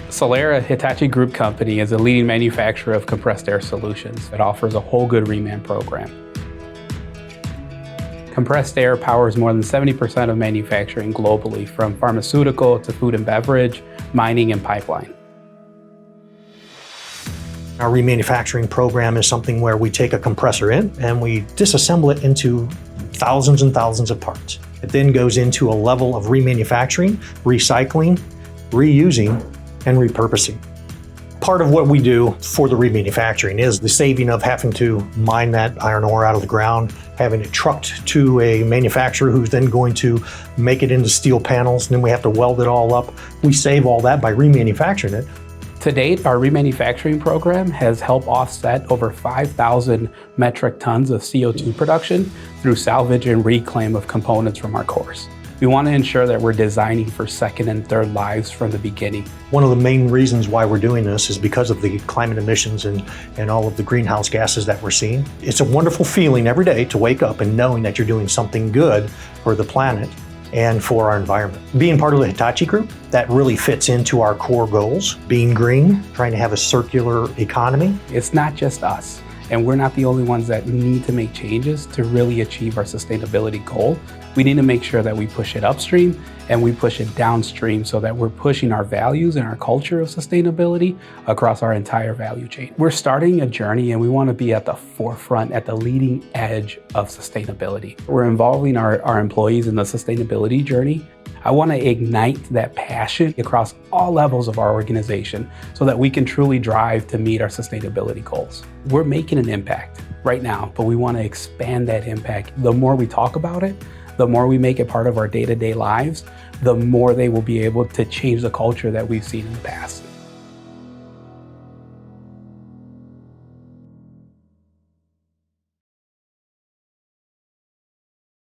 Sullair, a Hitachi group company, is a leading manufacturer of compressed air solutions. It offers a whole good reman program. Compressed air powers more than 70% of manufacturing globally, from pharmaceutical to food and beverage, mining, and pipeline. Our remanufacturing program is something where we take a compressor in and we disassemble it into thousands and thousands of parts. It then goes into a level of remanufacturing, recycling, reusing, and repurposing. Part of what we do for the remanufacturing is the saving of having to mine that iron ore out of the ground, having it trucked to a manufacturer who's then going to make it into steel panels, and then we have to weld it all up. We save all that by remanufacturing it. To date, our remanufacturing program has helped offset over 5,000 metric tons of CO2 production through salvage and reclaim of components from our cores. We want to ensure that we're designing for second and third lives from the beginning. One of the main reasons why we're doing this is because of the climate emissions and all of the greenhouse gases that we're seeing. It's a wonderful feeling every day to wake up and knowing that you're doing something good for the planet and for our environment. Being part of the Hitachi group, that really fits into our core goals. Being green, trying to have a circular economy. It's not just us, and we're not the only ones that need to make changes to really achieve our sustainability goal. We need to make sure that we push it upstream and we push it downstream so that we're pushing our values and our culture of sustainability across our entire value chain. We're starting a journey and we want to be at the forefront, at the leading edge of sustainability. We're involving our employees in the sustainability journey. I want to ignite that passion across all levels of our organization so that we can truly drive to meet our sustainability goals. We're making an impact right now, but we want to expand that impact. The more we talk about it, the more we make it part of our day-to-day lives, the more they will be able to change the culture that we've seen in the past.